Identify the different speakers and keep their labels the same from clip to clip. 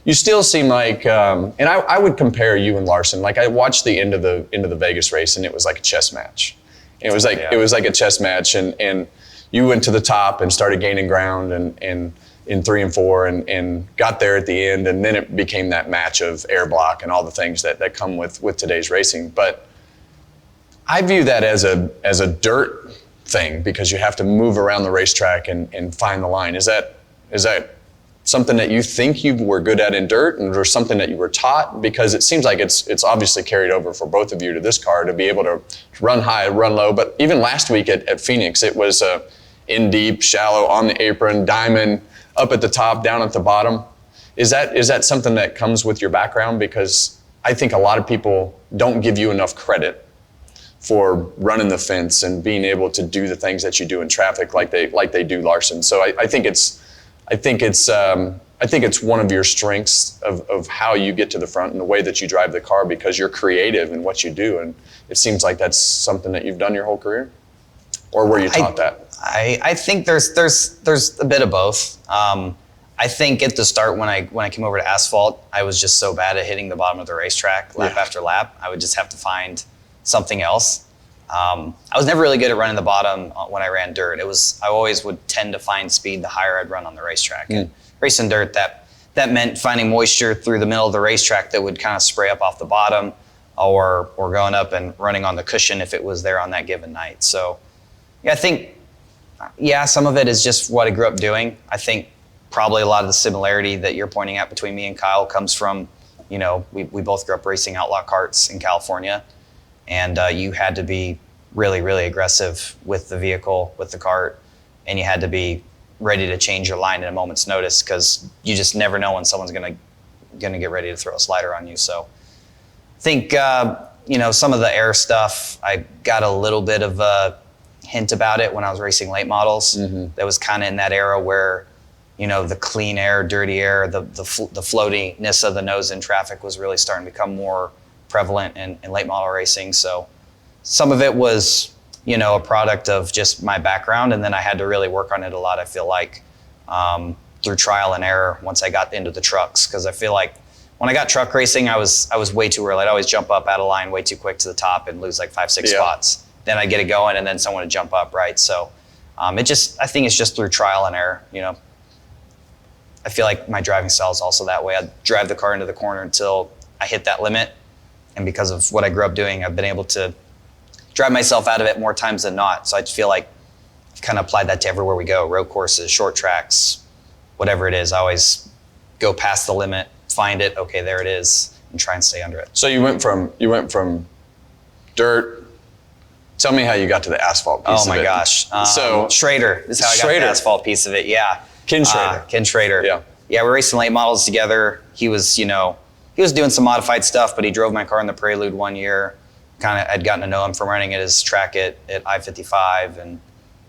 Speaker 1: you still seem like, and I would compare you and Larson. Like I watched the end of the Vegas race, and it was like a chess match. And it was like it was like a chess match, and you went to the top and started gaining ground, and in 3 and 4, and got there at the end, and then it became that match of air block and all the things that come with today's racing. But I view that as a dirt thing, because you have to move around the racetrack and find the line. Is that something that you think you were good at in dirt, and or something that you were taught? Because it seems like it's obviously carried over for both of you to this car, to be able to run high, run low. But even last week at Phoenix, it was in deep, shallow, on the apron, diamond, up at the top, down at the bottom. Is that something that comes with your background? Because I think a lot of people don't give you enough credit for running the fence and being able to do the things that you do in traffic like they do Larson. So I think it's one of your strengths of how you get to the front and the way that you drive the car, because you're creative in what you do. And it seems like that's something that you've done your whole career, or were you taught that?
Speaker 2: I think there's a bit of both. I think at the start when I came over to asphalt, I was just so bad at hitting the bottom of the racetrack lap after lap. I would just have to find something else. I was never really good at running the bottom when I ran dirt. I always would tend to find speed the higher I'd run on the racetrack. And racing dirt, that meant finding moisture through the middle of the racetrack that would kind of spray up off the bottom, or going up and running on the cushion if it was there on that given night. So I think, some of it is just what I grew up doing. I think probably a lot of the similarity that you're pointing at between me and Kyle comes from, we both grew up racing outlaw karts in California. And you had to be really, really aggressive with the vehicle, with the kart, and you had to be ready to change your line at a moment's notice, because you just never know when someone's gonna get ready to throw a slider on you. So I think some of the air stuff, I got a little bit of a hint about it when I was racing late models. That was kind of in that era where the clean air, dirty air, the floatiness of the nose in traffic was really starting to become more prevalent in late model racing. So some of it was, a product of just my background, and then I had to really work on it a lot, I feel like, through trial and error once I got into the trucks. Because I feel like when I got truck racing, I was way too early. I'd always jump up out of line way too quick to the top and lose like 5-6 spots. Then I'd get it going, and then someone would jump up, right? So I think it's just through trial and error. I feel like my driving style is also that way. I'd drive the car into the corner until I hit that limit. And because of what I grew up doing, I've been able to drive myself out of it more times than not. So I feel like I've kind of applied that to everywhere we go. Road courses, short tracks, whatever it is. I always go past the limit, find it, okay, there it is, and try and stay under it.
Speaker 1: So you went from dirt. Tell me how you got to the asphalt piece of it.
Speaker 2: Oh my gosh. So Schrader is how I got the asphalt piece of it, yeah.
Speaker 1: Ken Schrader.
Speaker 2: Ken Schrader.
Speaker 1: Yeah.
Speaker 2: Yeah, we're racing late models together. He was, he was doing some modified stuff, but he drove my car in the Prelude one year. I'd gotten to know him from running at his track at I-55, and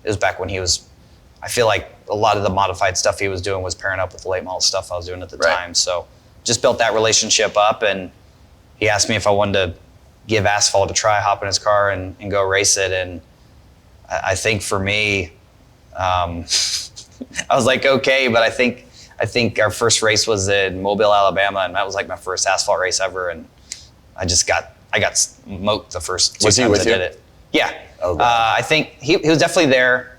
Speaker 2: it was back when I feel like a lot of the modified stuff he was doing was pairing up with the late model stuff I was doing at the time. So just built that relationship up, and he asked me if I wanted to give asphalt a try, hop in his car and go race it. And I think for me, I was like, okay, but I think our first race was in Mobile, Alabama, and that was like my first asphalt race ever. And I got smoked the first 2 times I did it. Yeah. Oh, I think he was definitely there.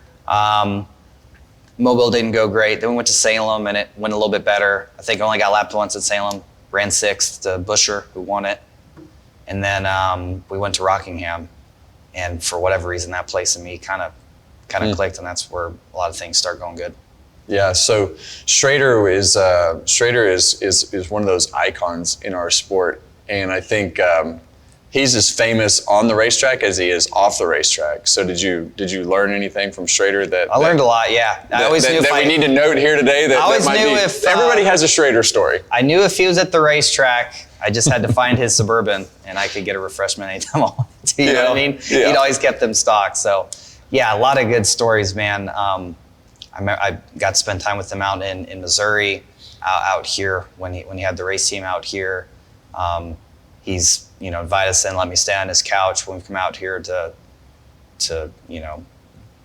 Speaker 2: Mobile didn't go great. Then we went to Salem, and it went a little bit better. I think I only got lapped once at Salem. Ran 6th to Busher, who won it. And then we went to Rockingham, and for whatever reason, that place in me kind of clicked, and that's where a lot of things start going good.
Speaker 1: Yeah. So Schrader is one of those icons in our sport, and I think he's as famous on the racetrack as he is off the racetrack. So did you learn anything from Schrader that
Speaker 2: I learned a lot? Yeah. I always knew
Speaker 1: we need to note here today that everybody has a Schrader story.
Speaker 2: I knew if he was at the racetrack, I just had to find his Suburban, and I could get a refreshment anytime I wanted to. You know what I mean? Yeah. He'd always kept them stocked. So, yeah, a lot of good stories, man. I got to spend time with him out in Missouri, out here when he had the race team out here. He's invited us in, let me stay on his couch when we come out here to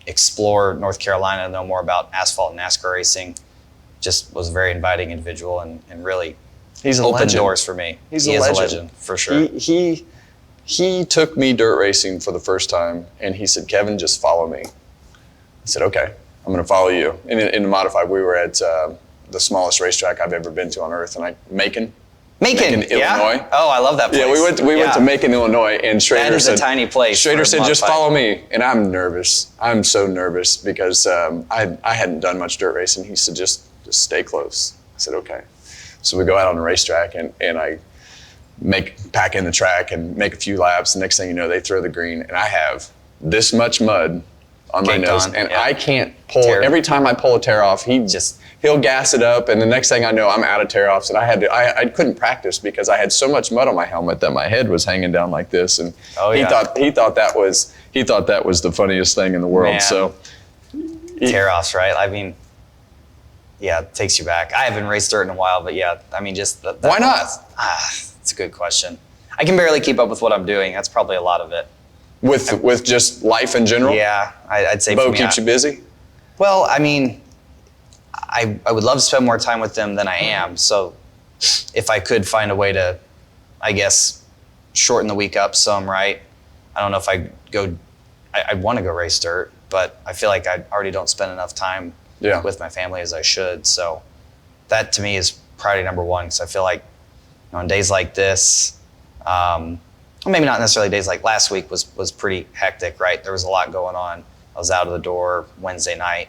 Speaker 2: explore North Carolina, know more about asphalt and NASCAR racing. Just was a very inviting individual, and really
Speaker 1: He's a
Speaker 2: opened
Speaker 1: legend.
Speaker 2: doors for me.
Speaker 1: He's
Speaker 2: he
Speaker 1: a
Speaker 2: is
Speaker 1: legend.
Speaker 2: a legend for sure.
Speaker 1: He took me dirt racing for the first time, and he said, "Kevin, just follow me." I said, "Okay, I'm going to follow you." In the modified, we were at the smallest racetrack I've ever been to on earth, and Macon,
Speaker 2: Macon, yeah?
Speaker 1: Illinois.
Speaker 2: Oh, I love that place.
Speaker 1: Yeah, we went to Macon, Illinois, and Schrader
Speaker 2: That is
Speaker 1: said,
Speaker 2: a tiny place.
Speaker 1: Schrader
Speaker 2: for
Speaker 1: said, "Just
Speaker 2: modified.
Speaker 1: follow me," and I'm nervous. I'm so nervous because I hadn't done much dirt racing. He said, "Just stay close." I said, "Okay." So we go out on the racetrack, and I pack in the track and make a few laps. The next thing you know, they throw the green, and I have this much mud on my
Speaker 2: Caked
Speaker 1: nose,
Speaker 2: on,
Speaker 1: and
Speaker 2: yeah.
Speaker 1: I can't pull.
Speaker 2: Tear.
Speaker 1: Every time I pull a tear off, he'll gas it up, and the next thing I know, I'm out of tear offs, and I couldn't practice because I had so much mud on my helmet that my head was hanging down like this, and he thought that was the funniest thing in the world.
Speaker 2: Man.
Speaker 1: So
Speaker 2: Tear-offs, right? I mean, yeah, it takes you back. I haven't raced dirt in a while, but yeah, I mean, just that.
Speaker 1: Why not?
Speaker 2: It's a good question. I can barely keep up with what I'm doing. That's probably a lot of it.
Speaker 1: With just life in general.
Speaker 2: Yeah, I'd say.
Speaker 1: Bo
Speaker 2: for me,
Speaker 1: keeps you busy.
Speaker 2: Well, I mean, I would love to spend more time with them than I am. So if I could find a way to, I guess, shorten the week up some, right? I don't know if I want to go race dirt, but I feel like I already don't spend enough time with my family as I should. So that to me is priority number one, because I feel like on days like this, maybe not necessarily days like last week was pretty hectic, right? There was a lot going on. I was out of the door Wednesday night,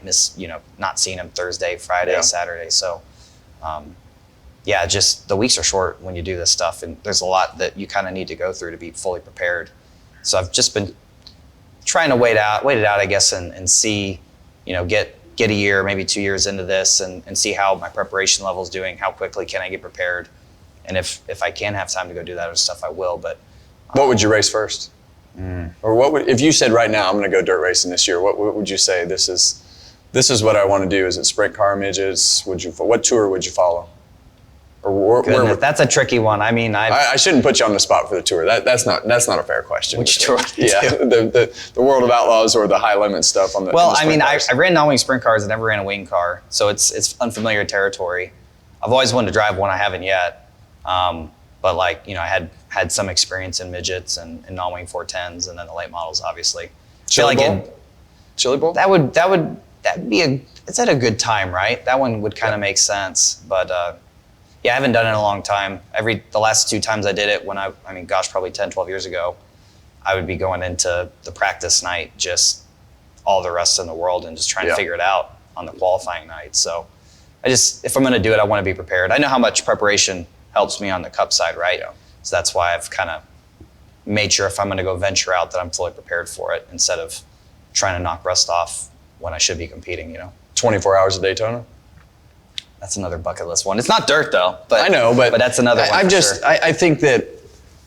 Speaker 2: not seeing him Thursday, Friday, Saturday. So, just the weeks are short when you do this stuff, and there's a lot that you kind of need to go through to be fully prepared. So I've just been trying to wait it out, I guess, and see, get a year, maybe 2 years into this, and see how my preparation level is doing. How quickly can I get prepared? And if I can have time to go do that other stuff, I will. But
Speaker 1: what would you race first? Or if you said right now I'm going to go dirt racing this year, what would you say? This is what I want to do. Is it sprint car, midgets? What tour would you follow? Or
Speaker 2: that's a tricky one. I mean,
Speaker 1: I shouldn't put you on the spot for the tour. That's not a fair question.
Speaker 2: Which tour?
Speaker 1: Yeah, the World of Outlaws or the high limit stuff on the.
Speaker 2: Well,
Speaker 1: on the
Speaker 2: I mean, I
Speaker 1: cars.
Speaker 2: ran non-wing sprint cars. I never ran a wing car, so it's unfamiliar territory. I've always wanted to drive one. I haven't yet, but I had some experience in midgets and non-wing 410s, and then the late models, obviously.
Speaker 1: Chili Bowl?
Speaker 2: That'd be it's at a good time, right? That one would kind of make sense, but I haven't done it in a long time. The last 2 times I did it probably 10, 12 years ago, I would be going into the practice night, just all the rest in the world, and just trying to figure it out on the qualifying night. So if I'm going to do it, I want to be prepared. I know how much preparation helps me on the cup side, right? Yeah. So that's why I've kind of made sure if I'm going to go venture out that I'm fully prepared for it, instead of trying to knock rust off when I should be competing,
Speaker 1: 24 hours of Daytona?
Speaker 2: That's another bucket list one. It's not dirt though, but
Speaker 1: I know, but
Speaker 2: that's another one.
Speaker 1: I think that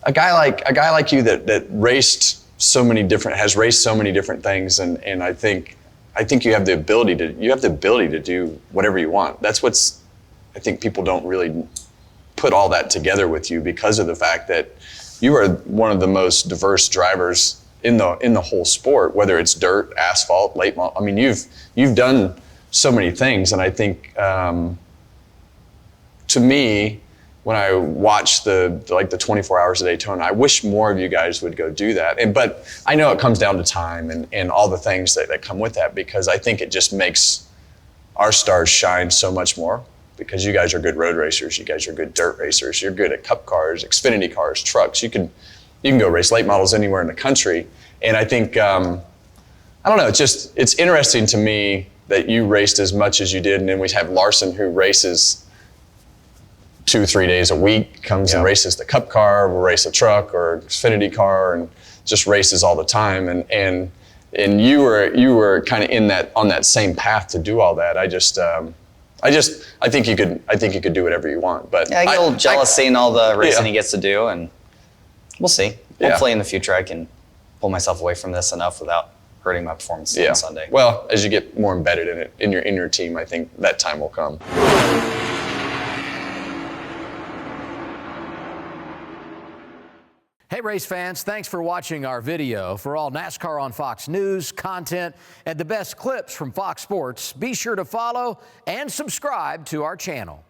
Speaker 1: a guy like you that has raced so many different things, and I think you have the ability to do whatever you want. I think people don't really put all that together with you, because of the fact that you are one of the most diverse drivers in the whole sport, whether it's dirt, asphalt, late model. I mean, you've done so many things, and I think to me, when I watch the 24 hours of Daytona, I wish more of you guys would go do that. But I know it comes down to time and all the things that come with that, because I think it just makes our stars shine so much more, because you guys are good road racers, you guys are good dirt racers, you're good at cup cars, Xfinity cars, trucks. You can go race late models anywhere in the country. And I think, I don't know, it's interesting to me that you raced as much as you did, and then we have Larson, who races 2-3 days a week, comes and races the cup car, will race a truck or Xfinity car, and just races all the time. And you were kind of on that same path to do all that. I think you could do whatever you want. But
Speaker 2: I get a little jealous seeing all the racing he gets to do, and we'll see. Hopefully in the future I can pull myself away from this enough without hurting my performance on Sunday.
Speaker 1: Well, as you get more embedded in it, in your team, I think that time will come.
Speaker 3: Hey race fans, thanks for watching our video. For all NASCAR on Fox News, content, and the best clips from Fox Sports, be sure to follow and subscribe to our channel.